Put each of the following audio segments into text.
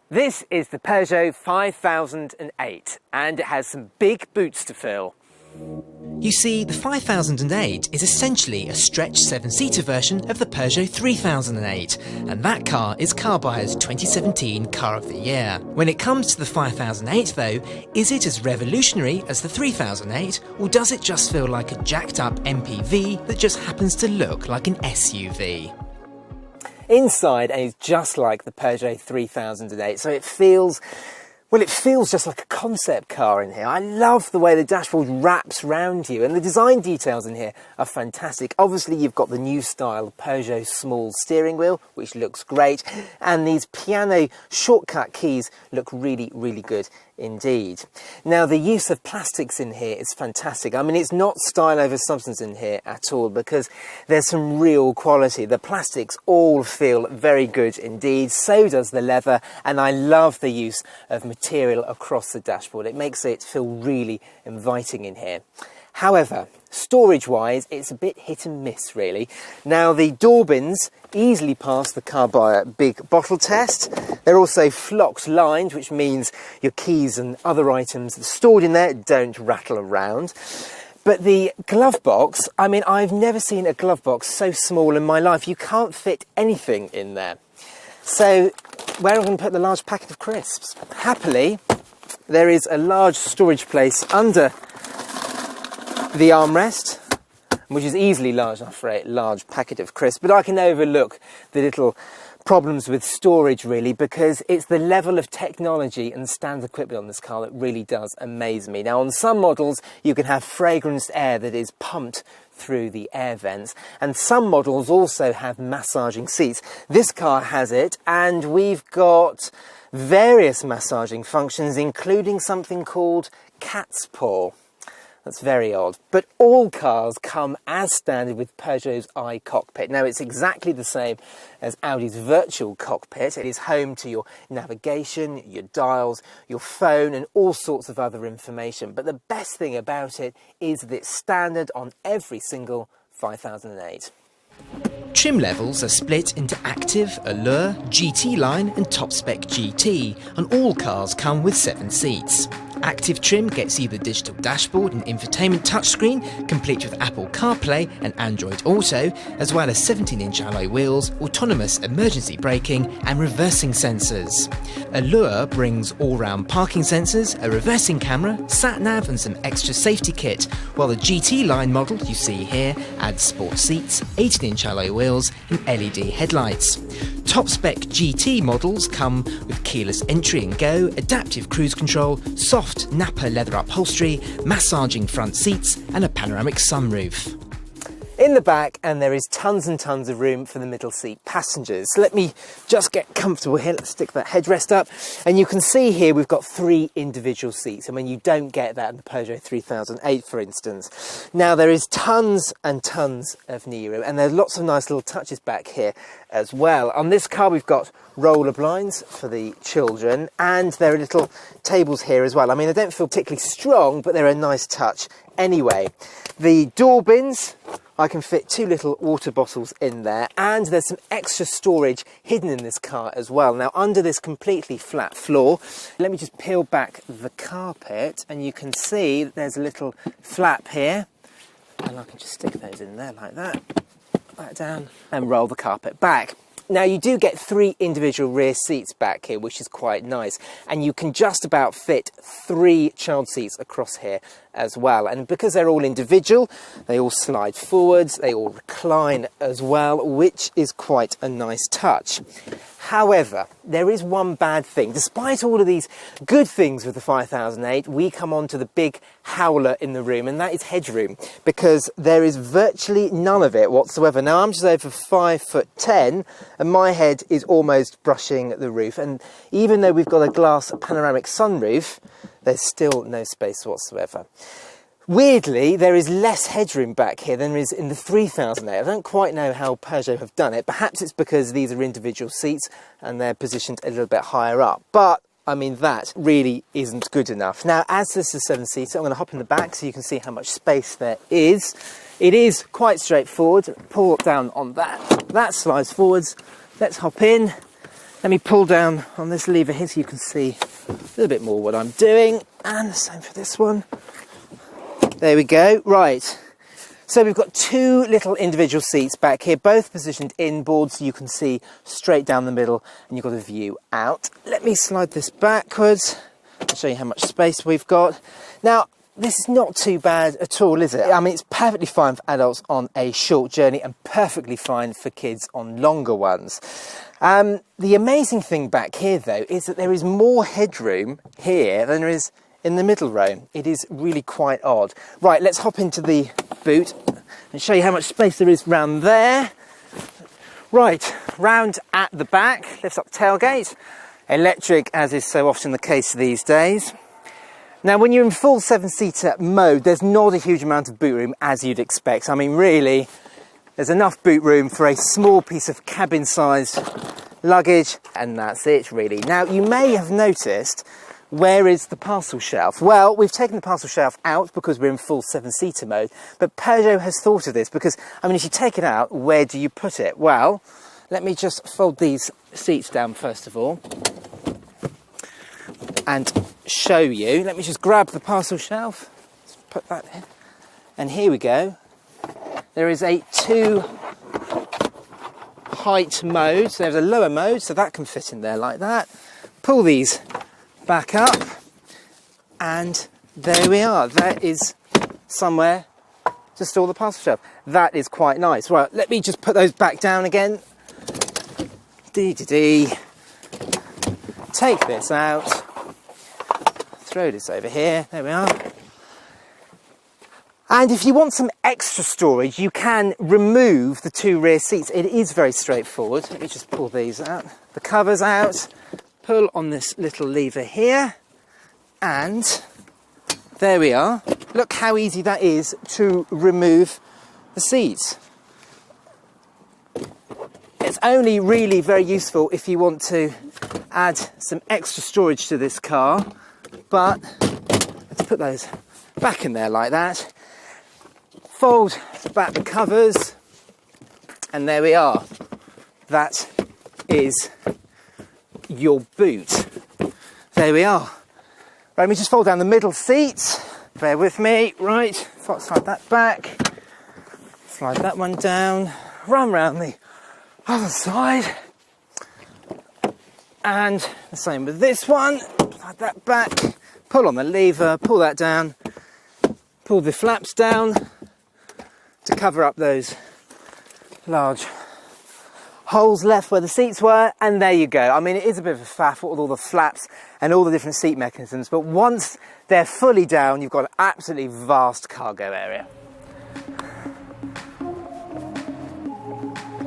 This is the Peugeot 5008 and it has some big boots to fill. You see, the 5008 is essentially a stretch 7-seater version of the Peugeot 3008, and that car is Car Buyer's 2017 Car of the Year. When it comes to the 5008 though, is it as revolutionary as the 3008, or does it just feel like a jacked up MPV that just happens to look like an SUV? Inside is just like the Peugeot 3008, so it feels just like a concept car in here. I love the way the dashboard wraps round you, and the design details in here are fantastic. Obviously, you've got the new style Peugeot small steering wheel, which looks great, and these piano shortcut keys look really, really good indeed. Now, the use of plastics in here is fantastic. I mean, it's not style over substance in here at all, because there's some real quality. The plastics all feel very good indeed, so does the leather, and I love the use of material across the dashboard. It makes it feel really inviting in here. However, storage-wise, it's a bit hit and miss, really. Now, the door bins easily pass the Car Buyer big bottle test. They're also flocked lined, which means your keys and other items stored in there don't rattle around. But the glove box, I mean, I've never seen a glove box so small in my life. You can't fit anything in there. So, where am I going to put the large packet of crisps? Happily, there is a large storage place under the armrest, which is easily large enough for a large packet of crisps, but I can overlook the little problems with storage really, because it's the level of technology and standard equipment on this car that really does amaze me. Now, on some models you can have fragranced air that is pumped through the air vents, and some models also have massaging seats. This car has it, and we've got various massaging functions, including something called cat's paw. That's very odd. But all cars come as standard with Peugeot's iCockpit. Now, it's exactly the same as Audi's virtual cockpit. It is home to your navigation, your dials, your phone, and all sorts of other information. But the best thing about it is that it's standard on every single 5008. Trim levels are split into Active, Allure, GT line and Top Spec GT, and all cars come with 7 seats. Active trim gets you the digital dashboard and infotainment touchscreen, complete with Apple CarPlay and Android Auto, as well as 17-inch alloy wheels, autonomous emergency braking and reversing sensors. Allure brings all-round parking sensors, a reversing camera, sat-nav and some extra safety kit, while the GT line model you see here adds sport seats, 18-inch alloy wheels and LED headlights. Top Spec GT models come with keyless entry and go, adaptive cruise control, soft Nappa leather upholstery, massaging front seats and a panoramic sunroof. In the back, and there is tons and tons of room for the middle seat passengers. So let me just get comfortable here. Let's stick that headrest up. And you can see here we've got 3 individual seats. I mean, you don't get that in the Peugeot 3008, for instance. Now, there is tons and tons of knee room, and there's lots of nice little touches back here as well. On this car, we've got roller blinds for the children, and there are little tables here as well. I mean, they don't feel particularly strong, but they're a nice touch anyway. The door bins, I can fit 2 little water bottles in there, and there's some extra storage hidden in this car as well. Now, under this completely flat floor, let me just peel back the carpet, and you can see that there's a little flap here, and I can just stick those in there like that, put that down, and roll the carpet back. Now, you do get 3 individual rear seats back here, which is quite nice, and you can just about fit 3 child seats across here as well. And because they're all individual, they all slide forwards, they all recline as well, which is quite a nice touch. However, there is one bad thing. Despite all of these good things with the 5008, we come on to the big howler in the room, and that is headroom, because there is virtually none of it whatsoever. Now, I'm just over 5'10", and my head is almost brushing the roof. And even though we've got a glass panoramic sunroof, there's still no space whatsoever. Weirdly, there is less headroom back here than there is in the 3008. I don't quite know how Peugeot have done it. Perhaps it's because these are individual seats and they're positioned a little bit higher up. But, I mean, that really isn't good enough. Now, as this is a 7-seater, I'm going to hop in the back so you can see how much space there is. It is quite straightforward. Pull down on that. That slides forwards. Let's hop in. Let me pull down on this lever here so you can see a little bit more what I'm doing. And the same for this one. There we go. Right. So we've got two little individual seats back here, both positioned inboard so you can see straight down the middle and you've got a view out. Let me slide this backwards. I'll show you how much space we've got. Now, this is not too bad at all, is it? I mean, it's perfectly fine for adults on a short journey and perfectly fine for kids on longer ones. The amazing thing back here, though, is that there is more headroom here than there is in the middle row. It is really quite odd. Right, let's hop into the boot and show you how much space there is round there. Right, round at the back, lifts up the tailgate. Electric, as is so often the case these days. Now, when you're in full 7-seater mode, there's not a huge amount of boot room as you'd expect. I mean, really, there's enough boot room for a small piece of cabin-sized luggage, and that's it, really. Now, you may have noticed, where is the parcel shelf? Well, we've taken the parcel shelf out because we're in full 7-seater mode, but Peugeot has thought of this because, I mean, if you take it out, where do you put it? Well, let me just fold these seats down first of all and show you. Let me just grab the parcel shelf. Let's put that in. And here we go. There is a 2 height mode. So there's a lower mode, so that can fit in there like that. Pull these back up. And there we are. That is somewhere to store the parcel shelf. That is quite nice. Right, let me just put those back down again. Take this out. Throw this over here. There we are. And if you want some extra storage, you can remove the 2 rear seats. It is very straightforward. Let me just pull these out. The covers out. Pull on this little lever here. And there we are. Look how easy that is to remove the seats. It's only really very useful if you want to add some extra storage to this car. But let's put those back in there like that. Fold back the covers, and there we are. That is your boot. There we are. Right, let me just fold down the middle seat. Bear with me. Right, slide that back. Slide that one down. Run round the other side. And the same with this one. Slide that back. Pull on the lever, pull that down. Pull the flaps down to cover up those large holes left where the seats were, and there you go. I mean, it is a bit of a faff with all the flaps and all the different seat mechanisms, but once they're fully down, you've got an absolutely vast cargo area.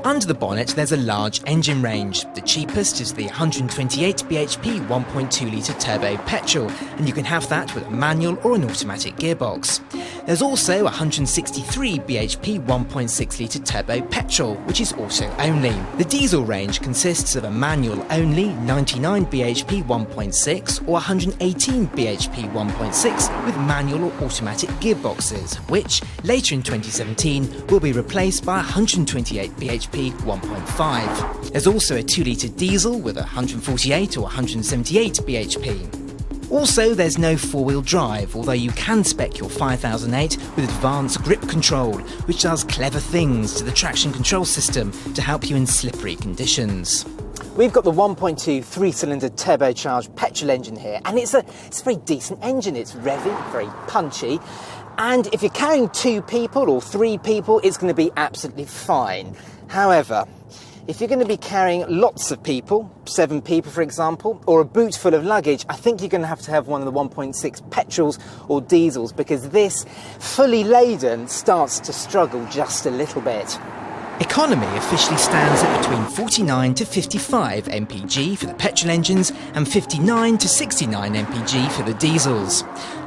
Under the bonnet, there's a large engine range. The cheapest is the 128 bhp 1.2 litre turbo petrol, and you can have that with a manual or an automatic gearbox. There's also a 163 bhp 1.6 litre turbo petrol, which is auto only. The diesel range consists of a manual only 99 bhp 1.6 or 118 bhp 1.6 with manual or automatic gearboxes, which later in 2017 will be replaced by 128 bhp 1.5. There's also a 2 litre diesel with 148 or 178 bhp. Also, there's no 4-wheel drive, although you can spec your 5008 with advanced grip control, which does clever things to the traction control system to help you in slippery conditions. We've got the 1.2 3-cylinder turbocharged petrol engine here, and it's a very decent engine. It's revvy, very punchy, and if you're carrying 2 people or 3 people, it's going to be absolutely fine. However, if you're going to be carrying lots of people, 7 people for example, or a boot full of luggage, I think you're going to have one of the 1.6 petrols or diesels, because this, fully laden, starts to struggle just a little bit. Economy officially stands at between 49 to 55 mpg for the petrol engines and 59 to 69 mpg for the diesels.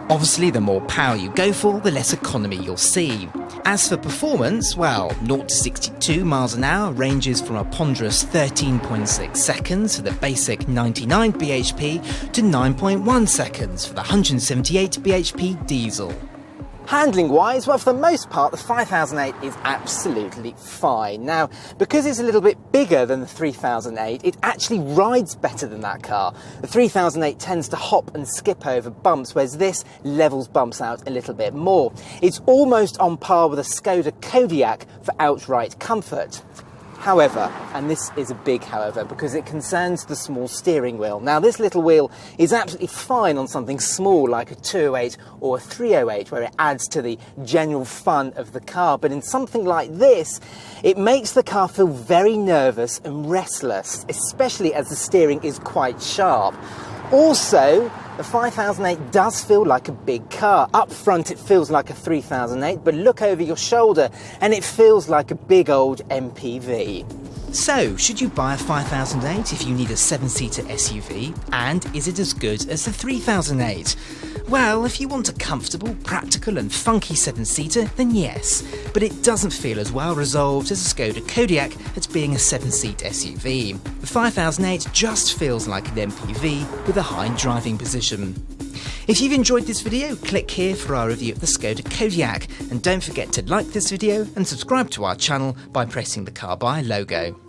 Obviously, the more power you go for, the less economy you'll see. As for performance, well, 0 to 62 miles an hour ranges from a ponderous 13.6 seconds for the basic 99 bhp to 9.1 seconds for the 178 bhp diesel. Handling wise, well, for the most part, the 5008 is absolutely fine. Now, because it's a little bit bigger than the 3008, it actually rides better than that car. The 3008 tends to hop and skip over bumps, whereas this levels bumps out a little bit more. It's almost on par with a Skoda Kodiaq for outright comfort. However, and this is a big however, because it concerns the small steering wheel. Now, this little wheel is absolutely fine on something small like a 208 or a 308, where it adds to the general fun of the car. But in something like this, it makes the car feel very nervous and restless, especially as the steering is quite sharp. Also, the 5008 does feel like a big car. Up front it feels like a 3008, but look over your shoulder and it feels like a big old MPV. So, should you buy a 5008 if you need a 7-seater SUV? And is it as good as the 3008? Well, if you want a comfortable, practical and funky 7-seater, then yes. But it doesn't feel as well resolved as a Skoda Kodiaq at being a 7-seat SUV. The 5008 just feels like an MPV with a high driving position. If you've enjoyed this video, click here for our review of the Skoda Kodiaq, and don't forget to like this video and subscribe to our channel by pressing the Car Buy logo.